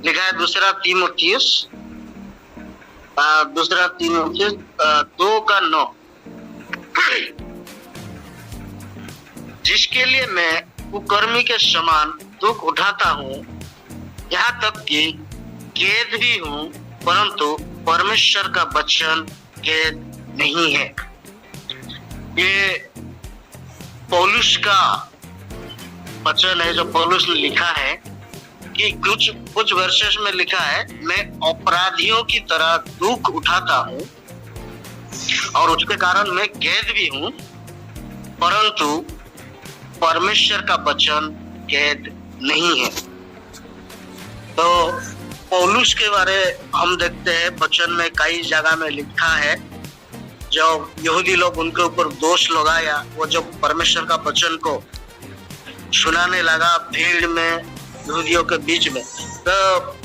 लिखा है दूसरा तीमुथियुस 2:9, जिसके लिए मैं कुकर्मी के समान दुख उठाता हूँ, यहाँ तक कि कैद भी हूँ, परंतु परमेश्वर का वचन कैद नहीं है। ये पौलुस का वचन है जो पौलुस ने लिखा है कि कुछ वर्सेस में लिखा है, मैं अपराधियों की तरह दुख उठाता हूँ और उसके कारण मैं कैद भी हूँ, परंतु परमेश्वर का वचन कैद नहीं है। तो पौलुस के बारे हम देखते हैं वचन में कई जगह में लिखा है, जो यहूदी लोग उनके ऊपर दोष लगाया, वो जब परमेश्वर का वचन को सुनाने लगा भीड़ में, यहूदियों के बीच में, तो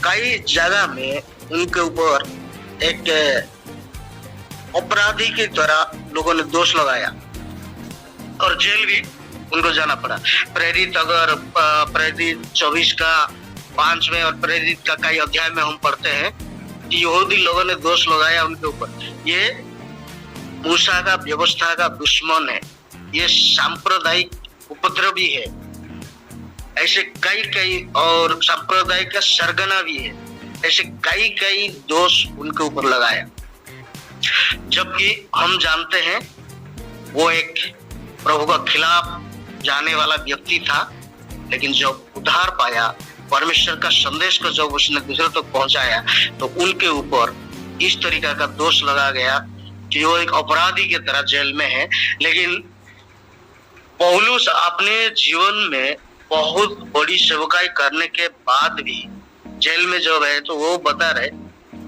कई जगह में उनके ऊपर एक अपराधी की तरह लोगों ने दोष लगाया और जेल भी उनको जाना पड़ा। प्रेरित 24:5 में और प्रेरित का कई अध्याय में हम पढ़ते हैं कि यहूदी लोगों ने दोष लगाया उनके ऊपर, ये मूसा का व्यवस्था का दुश्मन है, ये सांप्रदायिक उपद्रवी है, ऐसे कई और सांप्रदायिक का सरगना भी है, ऐसे कई दोष उनके ऊपर लगाया। जबकि हम जानते हैं वो एक प्रभु का खिलाफ जाने वाला व्यक्ति था, लेकिन जब उद्धार पाया, परमेश्वर का संदेश को जब उसने दूसरों तक पहुंचाया, तो उनके ऊपर इस तरीका का दोष लगा गया कि वो एक अपराधी की तरह जेल में है। लेकिन पौलुस अपने जीवन में बहुत बड़ी सेवकाई करने के बाद भी जेल में जब है, तो वो बता रहे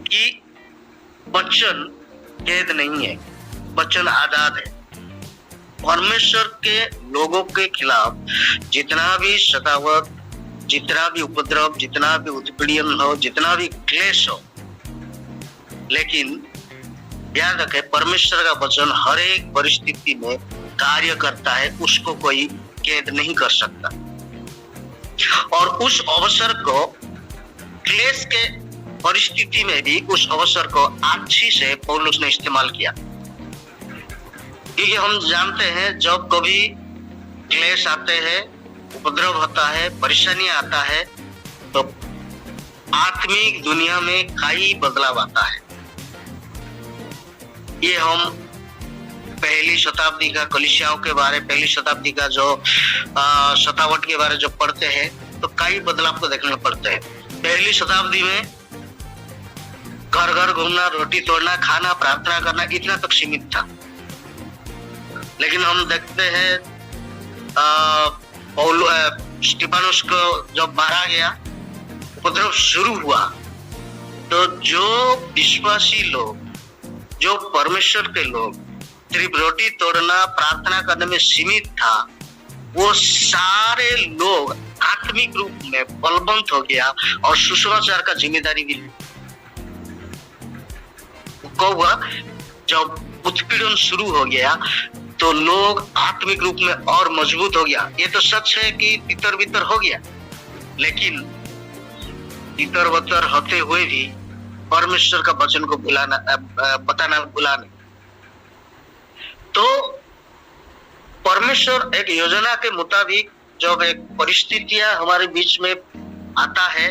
कि वचन कैद नहीं है, वचन आजाद है। परमेश्वर के लोगों के खिलाफ जितना भी सतावट, जितना भी उपद्रव, जितना भी उत्पीड़न हो, जितना भी क्लेश हो, लेकिन याद रखें परमेश्वर का वचन हर एक परिस्थिति में कार्य करता है, उसको कोई कैद नहीं कर सकता। और उस अवसर को, क्लेश के परिस्थिति में भी उस अवसर को अच्छी से पौलुस ने इस्तेमाल किया, क्योंकि हम जानते हैं जब कभी क्लेश आते हैं, उपद्रव होता है, परेशानी आता है, तो आत्मिक दुनिया में कई बदलाव आता है। ये हम पहली शताब्दी का कलीसियाओं के बारे, पहली शताब्दी का जो सतावट के बारे जब पढ़ते हैं, तो कई बदलाव को देखने पड़ते हैं। पहली शताब्दी में घर घर घूमना, रोटी तोड़ना, खाना, प्रार्थना करना इतना तक सीमित था। लेकिन हम देखते हैं स्टीफानुस को जब मारा गया, उपद्रव शुरू हुआ, तो जो विश्वासी लोग, जो परमेश्वर के लोग सिर्फ रोटी तोड़ना, प्रार्थना करने में सीमित था, वो सारे लोग आत्मिक रूप में बलवंत हो गया और सुसमाचार का जिम्मेदारी भी हुआ। जब उत्पीड़न शुरू हो गया तो लोग आत्मिक रूप में और मजबूत हो गया। ये तो सच है कि तितर बितर हो गया, लेकिन तितर बितर होते हुए भी परमेश्वर का वचन को बताना भुला नहीं। तो परमेश्वर एक योजना के मुताबिक जब एक परिस्थितियां हमारे बीच में आता है,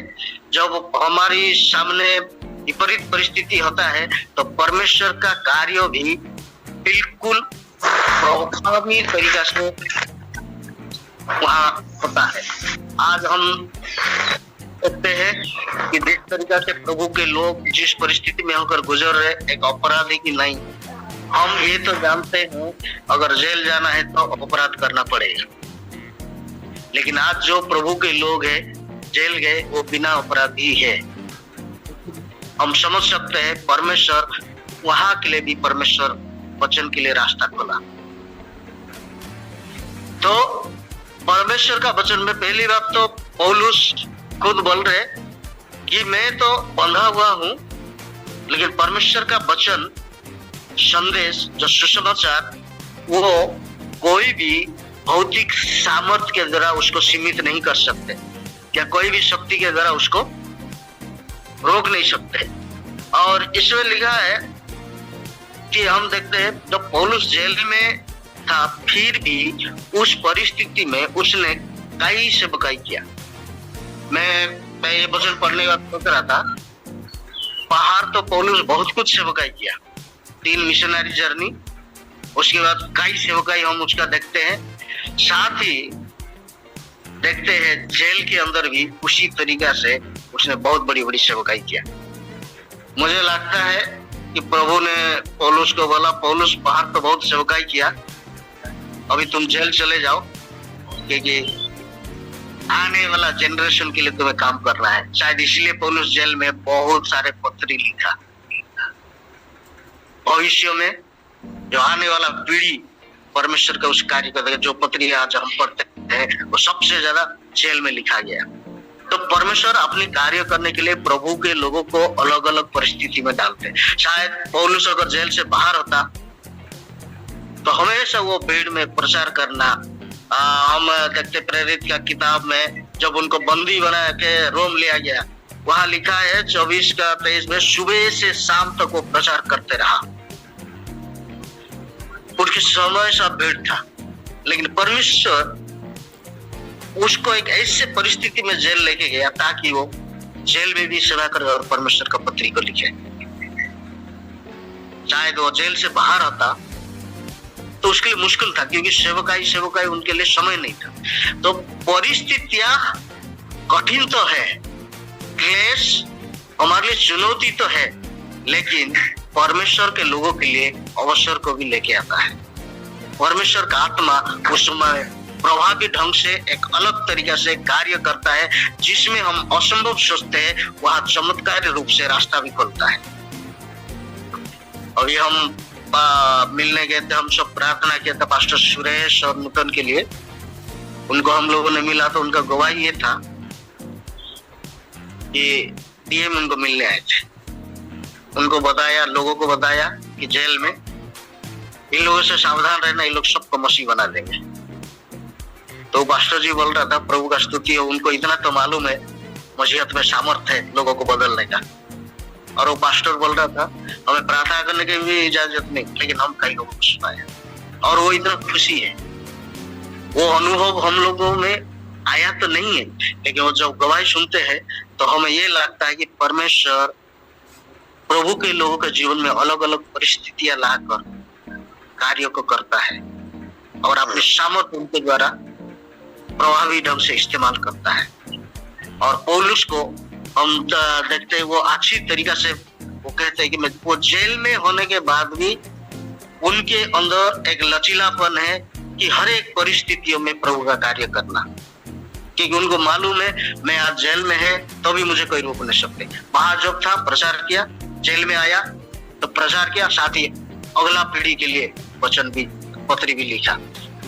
जब हमारी सामने विपरीत परिस्थिति होता है, तो परमेश्वर का कार्य भी बिल्कुल प्रभावी तरीका से वहां होता है। आज हम देखते हैं कि जिस तरीका से प्रभु के लोग जिस परिस्थिति में होकर गुजर रहे, एक अपराधी की नहीं, हम ये तो जानते हैं अगर जेल जाना है तो अपराध करना पड़ेगा, लेकिन आज जो प्रभु के लोग हैं जेल गए वो बिना अपराधी है। हम समझ सकते हैं परमेश्वर वहां के लिए भी परमेश्वर वचन के लिए रास्ता खोला। तो परमेश्वर का वचन में पहली बात तो पौलुस खुद बोल रहे कि मैं तो बंधा हुआ हूं, लेकिन परमेश्वर का वचन, संदेश, जो सुसमाचार, वो कोई भी भौतिक सामर्थ्य के द्वारा उसको सीमित नहीं कर सकते, या कोई भी शक्ति के द्वारा उसको रोक नहीं सकते। और इसमें लिखा है कि हम देखते हैं जब पौलुस जेल में था फिर भी उस परिस्थिति में उसने कई सेवकाई किया। मैं ये वचन पढ़ने के बाद सोच रहा था, बाहर तो पौलुस बहुत कुछ सेवकाई किया, 3 मिशनरी जर्नी, उसके बाद कई सेवकाई हम उसका देखते हैं। साथ ही देखते हैं जेल के अंदर भी उसी तरीका से उसने बहुत बड़ी बड़ी सेवकाई किया। मुझे लगता है कि प्रभु ने पौलुस को बोला, पौलुस बाहर तो बहुत सेवकाई किया, अभी तुम जेल चले जाओ, क्योंकि आने वाला जनरेशन के लिए तुम्हें काम करना है। शायद इसलिए पौलुस जेल में बहुत सारे पत्री लिखा। भविष्य में जो आने वाला पीढ़ी परमेश्वर का उस कार्य का, जो पत्री आज हम पढ़ते हैं वो सबसे ज्यादा जेल में लिखा गया। तो परमेश्वर अपने कार्य करने के लिए प्रभु के लोगों को अलग अलग परिस्थिति में डालते हैं। शायद पौलुस अगर जेल से बाहर होता तो हमेशा वो भीड़ में प्रचार करना, हम देखते प्रेरित का किताब में जब उनको बंदी बना के रोम लिया गया, वहां लिखा है 24 का 23 में, सुबह से शाम तक वो प्रचार करते रहा। उनके समय सा भीड़ था, लेकिन परमेश्वर उसको एक ऐसे परिस्थिति में जेल लेके गया ताकि वो जेल में भी सेवा करे और परमेश्वर का पत्री को लिखे। शायद वो जेल से बाहर होता तो उसके लिए मुश्किल था, क्योंकि सेवकाई उनके लिए समय नहीं था। तो परिस्थितियां कठिन तो है, क्लेश हमारे लिए चुनौती तो है, लेकिन परमेश्वर के लोगों के लिए अवसर को भी लेके आता है। परमेश्वर का आत्मा उस समय प्रभावी ढंग से एक अलग तरीका से कार्य करता है, जिसमें हम असंभव सोचते हैं वहां चमत्कारी रूप से रास्ता भी खुलता है। अभी हम मिलने गए थे, हम सब प्रार्थना किया था पास्टर सुरेश और नूतन के लिए। उनको हम लोगों ने मिला तो उनका गवाही ये था कि डीएम उनको मिलने आए थे। उनको बताया, लोगों को बताया कि जेल में इन लोगों से सावधान रहना, इन लोग सबको मसीह बना देंगे। तो पास्टर जी बोल रहा था, प्रभु का स्तुति हो, उनको इतना तो मालूम है मसीहत में सामर्थ्य है लोगों को बदलने का। और वो पास्टर बोल रहा था, हमें प्रार्थना करने की भी इजाजत नहीं, लेकिन हम कई लोगों को सुनाए। और वो इतना खुशी है, वो अनुभव हम लोगों में आया तो नहीं है, लेकिन वो जब गवाही सुनते हैं तो हमें ये लगता है कि परमेश्वर प्रभु के लोगों के जीवन में अलग अलग परिस्थितियां लाकर कार्यों को करता है और अपने सामर्थ्य उनके द्वारा प्रभावी ढंग से इस्तेमाल करता है। और पौलुस को हम देखते हैं, वो अच्छी तरीका से वो कहते हैं कि वो जेल में होने के बाद भी उनके अंदर एक लचीलापन है कि हर एक परिस्थितियों में प्रभु का कार्य करना, क्योंकि उनको मालूम है मैं आज जेल में है तो भी मुझे कोई रोक नहीं सकते। बाहर जब था प्रचार किया, जेल में आया तो प्रचार किया, साथ ही अगला पीढ़ी के लिए वचन भी, पत्री भी लिखा।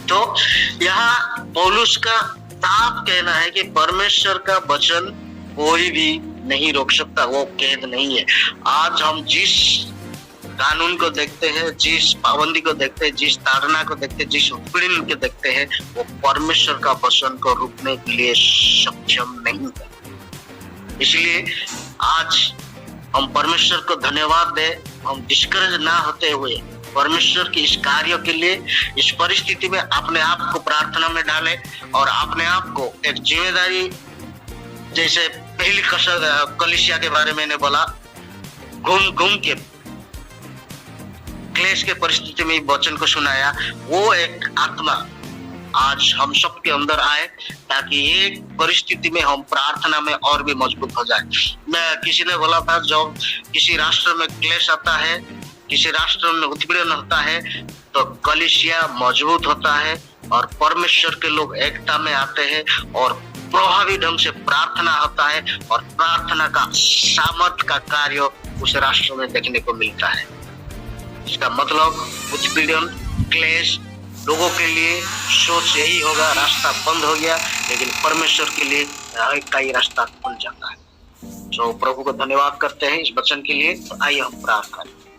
तो यहाँ पौलुस का साफ कहना है कि परमेश्वर का वचन कोई भी नहीं रोक सकता, वो कैद नहीं है। आज हम जिस कानून को देखते हैं, जिस पाबंदी को देखते हैं, जिस ताड़ना को देखते हैं, जिस उत्पीड़न को देखते हैं, वो परमेश्वर का वचन को रोकने के लिए सक्षम नहीं है। इसलिए आज हम परमेश्वर को धन्यवाद दें, हम डिस्करेज ना होते हुए परमेश्वर के इस कार्य के लिए इस परिस्थिति में अपने आप को प्रार्थना में डालें और अपने आप को एक जिम्मेदारी, जैसे पहली कलीसिया के बारे में बोला, घूम के क्लेश के परिस्थिति में वचन को सुनाया, वो एक आत्मा आज हम सब के अंदर आए ताकि एक परिस्थिति में हम प्रार्थना में और भी मजबूत हो जाए। मैं किसी ने बोला था, जब किसी राष्ट्र में क्लेश आता है, किसी राष्ट्र में उत्पीड़न होता है, तो कलीसिया मजबूत होता है और परमेश्वर के लोग एकता में आते हैं और प्रभावी ढंग से प्रार्थना होता है और प्रार्थना का सामर्थ्य का कार्य उस राष्ट्र में देखने को मिलता है। इसका मतलब उत्पीड़न, क्लेश, लोगों के लिए सोच यही होगा, रास्ता बंद हो गया, लेकिन परमेश्वर के लिए कई रास्ता खुल जाता है। तो प्रभु को धन्यवाद करते हैं इस वचन के लिए। आइए हम प्रार्थना करें।